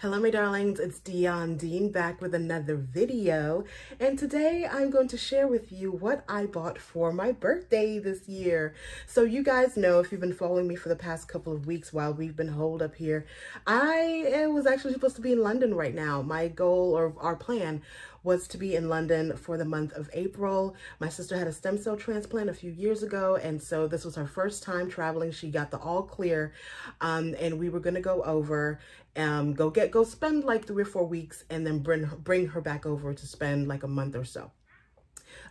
Hello my darlings, it's Dion Dean back with another video, and today I'm going to share with you what I bought for my birthday this year. So you guys know, if you've been following me for the past couple of weeks while we've been holed up here, I was actually supposed to be in London right now. My goal, or our plan, was to be in London for the month of April. My sister had a stem cell transplant a few years ago, and so this was her first time traveling. She got the all clear, and we were gonna go over, go spend like 3 or 4 weeks, and then bring her back over to spend like a month or so.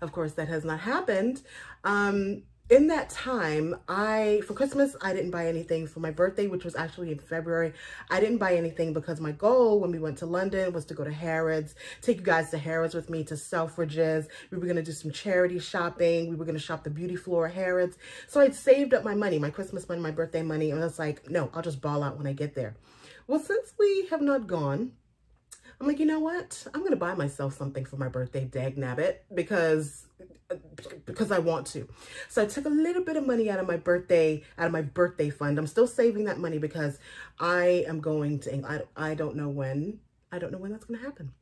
Of course, that has not happened. In that time, for Christmas, I didn't buy anything. For my birthday, which was actually in February, I didn't buy anything because my goal when we went to London was to go to Harrods, take you guys to Harrods with me, to Selfridges. We were going to do some charity shopping. We were going to shop the beauty floor at Harrods. So I'd saved up my money, my Christmas money, my birthday money, and I was like, no, I'll just ball out when I get there. Well, since we have not gone, I'm like, you know what? I'm going to buy myself something for my birthday, dagnabbit, because I want to. So I took a little bit of money out of my birthday fund. I'm still saving that money because I am going to England. I don't know when that's going to happen.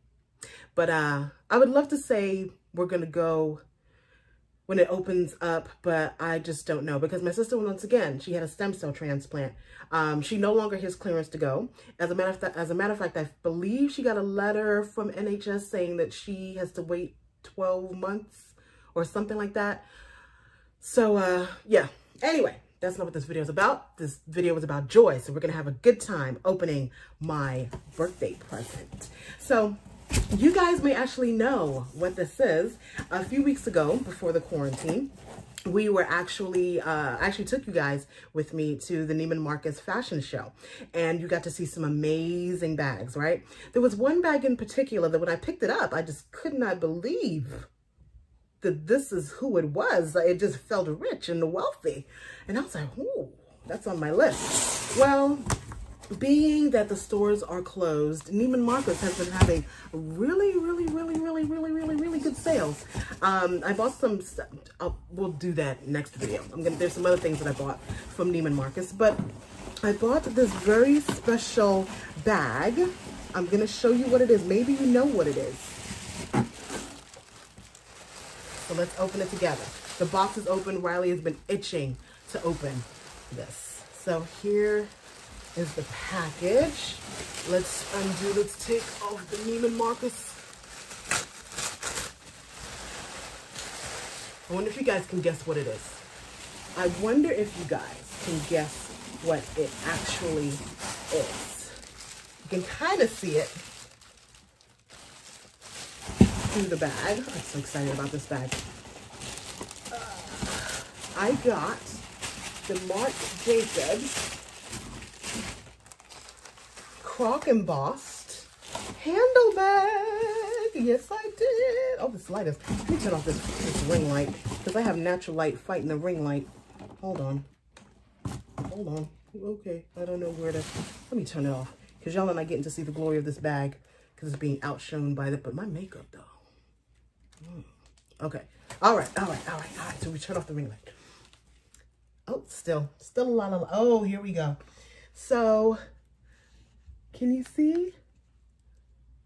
But I would love to say we're going to go when it opens up, but I just don't know, because my sister, once again, she had a stem cell transplant. She no longer has clearance to go. As a matter of fact, I believe she got a letter from NHS saying that she has to wait 12 months or something like that. So, yeah. Anyway, that's not what this video is about. This video is about joy. So we're going to have a good time opening my birthday present. So you guys may actually know what this is. A few weeks ago, before the quarantine, we were actually took you guys with me to the Neiman Marcus fashion show, and you got to see some amazing bags, right? There was one bag in particular that when I picked it up, I just could not believe that this is who it was. It just felt rich and wealthy. And I was like, ooh, that's on my list. Well, being that the stores are closed, Neiman Marcus has been having really good sales. I bought some, we'll do that next video. There's some other things that I bought from Neiman Marcus, but I bought this very special bag. I'm gonna show you what it is. Maybe you know what it is. So let's open it together. The box is open. Riley has been itching to open this. So here is the package. Let's take off the Neiman Marcus. I wonder if you guys can guess what it is. I wonder if you guys can guess what it actually is. You can kind of see it through the bag. I'm so excited about this bag. I got the Marc Jacobs Croc embossed handle bag. Yes, I did. Oh, this light is, let me turn off this ring light, because I have natural light fighting the ring light. Hold on. Okay, I don't know where to, let me turn it off, because y'all are not getting to see the glory of this bag, because it's being outshone by but my makeup though. Okay. All right. So we turn off the ring light. Oh, still a lot of, oh, here we go. So, can you see?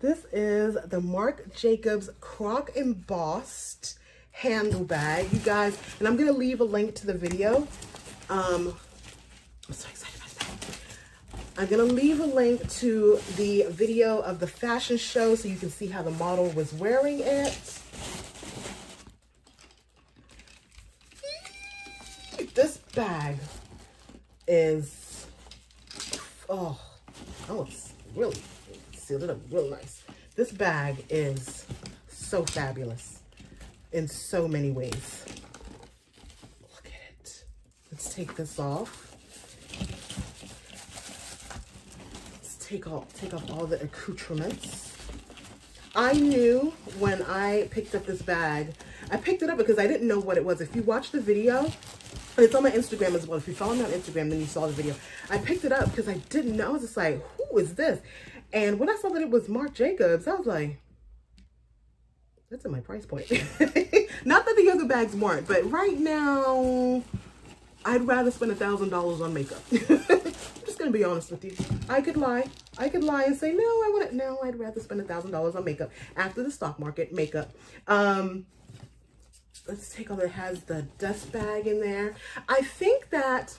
This is the Marc Jacobs Croc embossed handle bag, you guys. And I'm going to leave a link to the video. I'm so excited about that. I'm going to leave a link to the video of the fashion show so you can see how the model was wearing it. This bag is, oh, it's really sealed it up real nice. This bag is so fabulous in so many ways. Look at it. Let's take this off. Let's take off all the accoutrements. I knew when I picked up this bag, I picked it up because I didn't know what it was. If you watch the video, it's on my Instagram as well. If you follow me on Instagram, then you saw the video. I picked it up because I didn't know. I was just like, who is this? And when I saw that it was Marc Jacobs, I was like, that's in my price point. Not that the other bags weren't, but right now, I'd rather spend $1,000 on makeup. I'm just going to be honest with you. I could lie. I could lie and say, no, I'd rather spend $1,000 on makeup after the stock market makeup. Let's take all that has the dust bag in there. I think that,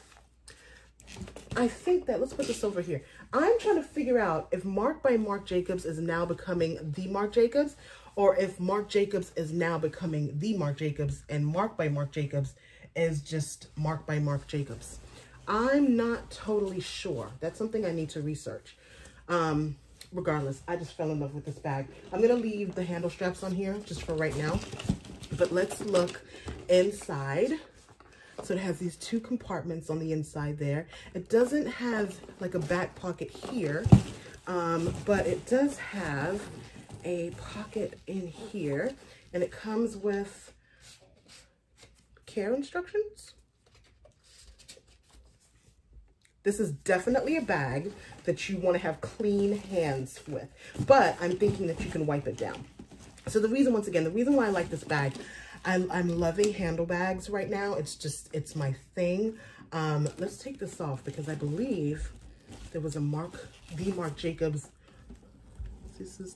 let's put this over here. I'm trying to figure out if Marc by Marc Jacobs is now becoming the Marc Jacobs, or if Marc Jacobs is now becoming the Marc Jacobs and Marc by Marc Jacobs is just Marc by Marc Jacobs. I'm not totally sure. That's something I need to research. Regardless, I just fell in love with this bag. I'm going to leave the handle straps on here just for right now. But let's look inside. So it has these two compartments on the inside there. It doesn't have like a back pocket here, but it does have a pocket in here. And it comes with care instructions. This is definitely a bag that you want to have clean hands with, but I'm thinking that you can wipe it down. So the reason, once again, the reason why I like this bag, I'm loving handle bags right now. It's my thing. Let's take this off because I believe there was a the Marc Jacobs. This is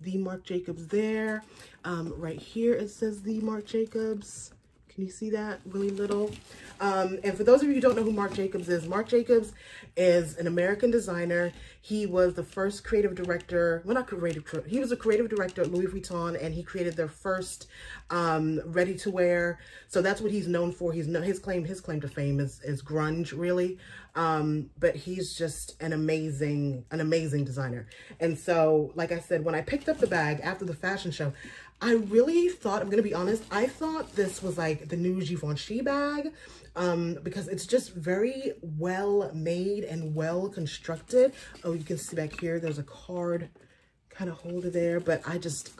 the Marc Jacobs there. Right here it says the Marc Jacobs. Can you see that really little? And for those of you who don't know who Marc Jacobs is an American designer. He was the first creative director, well, not creative, he was a creative director at Louis Vuitton, and he created their first ready-to-wear. So that's what he's known for. His claim to fame is grunge, really. But he's just an amazing designer. And so, like I said, when I picked up the bag after the fashion show, I really thought, I'm going to be honest, I thought this was like the new Givenchy bag, because it's just very well made and well constructed. Oh, you can see back here, there's a card kind of holder there, but I'm just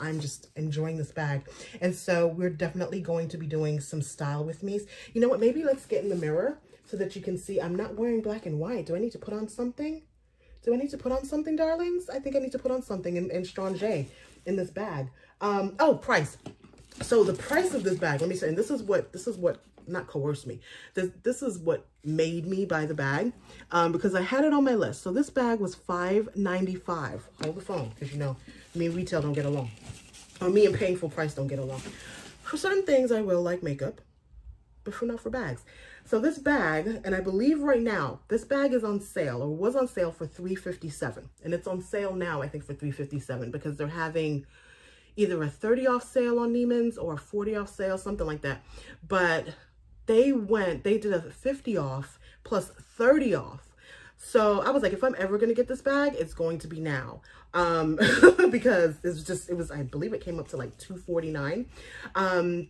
enjoying this bag. And so we're definitely going to be doing some style with me. You know what, maybe let's get in the mirror so that you can see. I'm not wearing black and white. Do I need to put on something? Darlings? I think I need to put on something in strange in this bag. Oh, price. So the price of this bag, let me say, and this is what not coerced me. This is what made me buy the bag, because I had it on my list. So this bag was $5.95. Hold the phone, because you know, me and retail don't get along. Or me and paying full price don't get along. For certain things, I will like makeup, but not for bags. So this bag, and I believe right now, this bag is on sale, or was on sale for $3.57. And it's on sale now, I think, for $3.57, because they're having either a 30 off sale on Neiman's or a 40 off sale, something like that. But they did a 50 off plus 30 off. So I was like, if I'm ever going to get this bag, it's going to be now. Because I believe it came up to like $249. And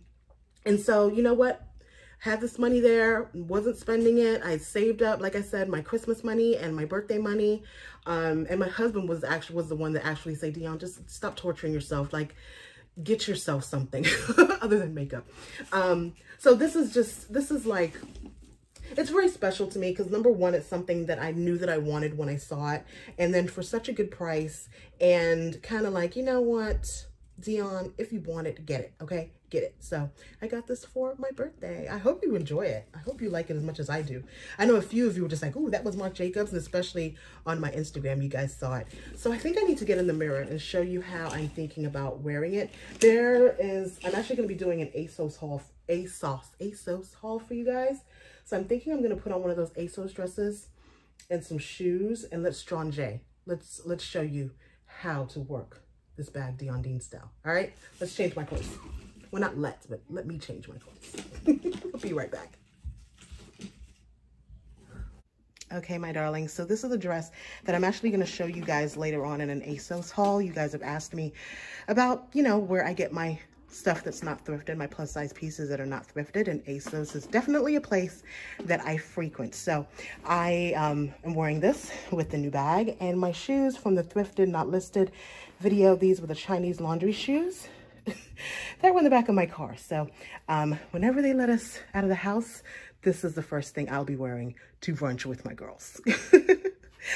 so, you know what? Had this money there, wasn't spending it. I saved up, like I said, my Christmas money and my birthday money. And my husband was the one that actually said, Dion, just stop torturing yourself. Like, get yourself something other than makeup. So this is like, it's very special to me because, number one, it's something that I knew that I wanted when I saw it. And then for such a good price, and kind of like, you know what, Dion, if you want it, get it, okay? Get it. So I got this for my birthday. I hope you enjoy it. I hope you like it as much as I do. I know a few of you were just like, ooh, that was Marc Jacobs, and especially on my Instagram, you guys saw it. So I think I need to get in the mirror and show you how I'm thinking about wearing it. I'm actually going to be doing an ASOS haul for you guys. So I'm thinking I'm going to put on one of those ASOS dresses and some shoes, and let's show you how to work this bag Dion Dean style. All right, let's change my clothes. Well, not but let me change my clothes. I'll be right back. Okay, my darlings, so this is a dress that I'm actually going to show you guys later on in an ASOS haul. You guys have asked me about, you know, where I get my stuff that's not thrifted, my plus size pieces that are not thrifted, and ASOS is definitely a place that I frequent. So I am wearing this with the new bag, and my shoes from the thrifted not listed video. These were the Chinese laundry shoes that were in the back of my car. So whenever they let us out of the house, this is the first thing I'll be wearing to brunch with my girls.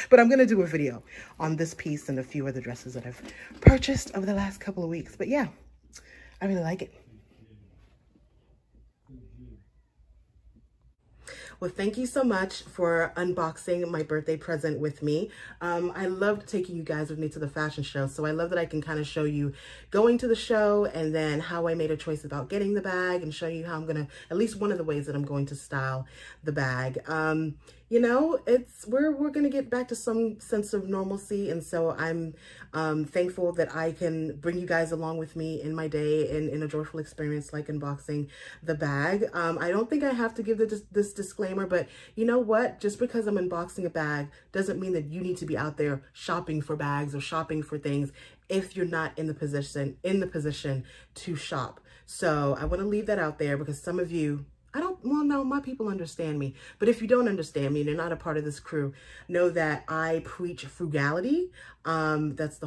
But I'm going to do a video on this piece and a few other dresses that I've purchased over the last couple of weeks. But yeah, I really like it. Well, thank you so much for unboxing my birthday present with me. I loved taking you guys with me to the fashion show. So I love that I can kind of show you going to the show and then how I made a choice about getting the bag and show you how I'm going to, at least one of the ways that I'm going to style the bag. You know, we're going to get back to some sense of normalcy. And so I'm thankful that I can bring you guys along with me in my day and in a joyful experience like unboxing the bag. I don't think I have to give this disclaimer, but you know what? Just because I'm unboxing a bag doesn't mean that you need to be out there shopping for bags or shopping for things if you're not in the position to shop. So I want to leave that out there because some of you, well, no, my people understand me. But if you don't understand me and you're not a part of this crew, know that I preach frugality. That's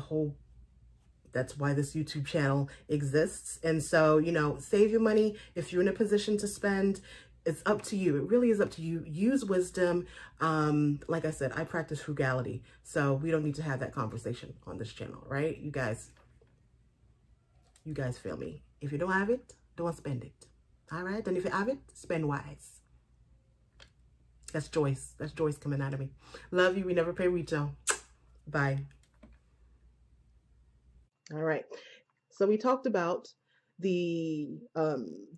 why this YouTube channel exists. And so, you know, save your money. If you're in a position to spend, it's up to you. It really is up to you. Use wisdom. Like I said, I practice frugality. So we don't need to have that conversation on this channel, right? You guys feel me. If you don't have it, don't spend it. All right, then if you have it, spend wise. That's Joyce. That's Joyce coming out of me. Love you. We never pay retail. Bye. All right. So we talked about the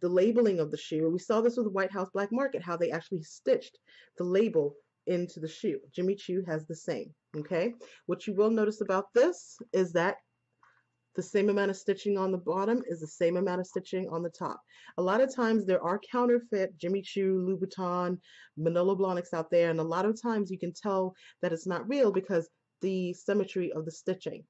labeling of the shoe. We saw this with White House Black Market, how they actually stitched the label into the shoe. Jimmy Choo has the same. Okay. What you will notice about this is that the same amount of stitching on the bottom is the same amount of stitching on the top. A lot of times there are counterfeit Jimmy Choo, Louboutin, Manolo Blahniks out there, and a lot of times you can tell that it's not real because the symmetry of the stitching.